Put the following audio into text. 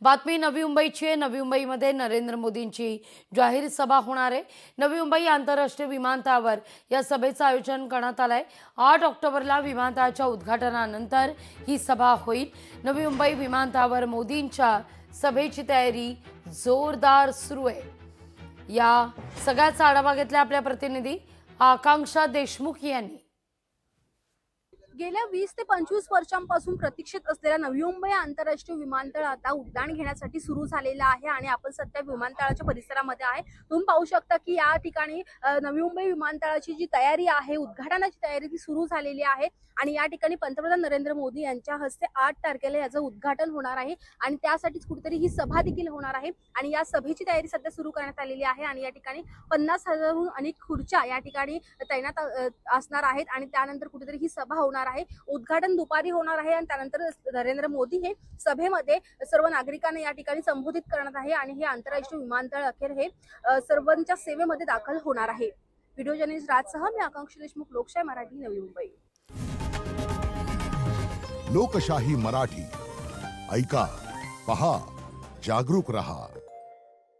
बातमी नवी मुंबईची आहे। नवी मुंबईमध्ये नरेंद्र मोदींची जाहीर सभा होणार आहे। नवी मुंबई आंतरराष्ट्रीय विमानतळावर या सभेचं आयोजन करण्यात आलं आहे। 8 ऑक्टोबरला विमानतळाच्या उद्घाटनानंतर ही सभा होईल। नवी मुंबई विमानतळावर मोदींच्या सभेची तयारी जोरदार सुरू आहे। या सगळ्याचा आढावा घेतला आपल्या प्रतिनिधी आकांक्षा देशमुख यांनी। गेल्या 20 ते 25 वर्षांपासून प्रतीक्षित असलेल्या नवी मुंबई आंतरराष्ट्रीय विमानतळ आता उड्डाण घेण्यासाठी सुरू झालेला आहे आणि आपण सध्या विमानतळाच्या परिसरामध्ये आहे। तुम्ही पाहू शकता की या ठिकाणी नवी मुंबई विमानतळाची जी तयारी आहे, उद्घाटनाची तयारी ती सुरू झालेली आहे आणि या ठिकाणी पंतप्रधान नरेंद्र मोदी यांच्या हस्ते 8 तारखेला याचं उद्घाटन होणार आहे आणि त्यासाठीच कुठेतरी ही सभा देखील होणार आहे आणि या सभेची तयारी सध्या सुरू करण्यात आलेली आहे आणि या ठिकाणी 50,000हून अधिक खुर्च्या या ठिकाणी तैनात असणार आहेत आणि त्यानंतर कुठेतरी ही सभा होणार आहे। उद्घाटन दुपारी होणार आहे आणि त्यानंतर नरेंद्र मोदी हे सभेमध्ये सर्व नागरिकांना या ठिकाणी संबोधित करणार आहे आणि हे आंतरराष्ट्रीय विमानतळ अखेर हे सर्वांच्या सेवेमध्ये दाखल होणार आहे। व्हिडिओ जर्नलिस्ट राजसह मी आकांक्षा देशमुख, लोकशाही मराठी, नवी मुंबई। लोकशाही मराठी ऐका, पहा, जागरूक रहा।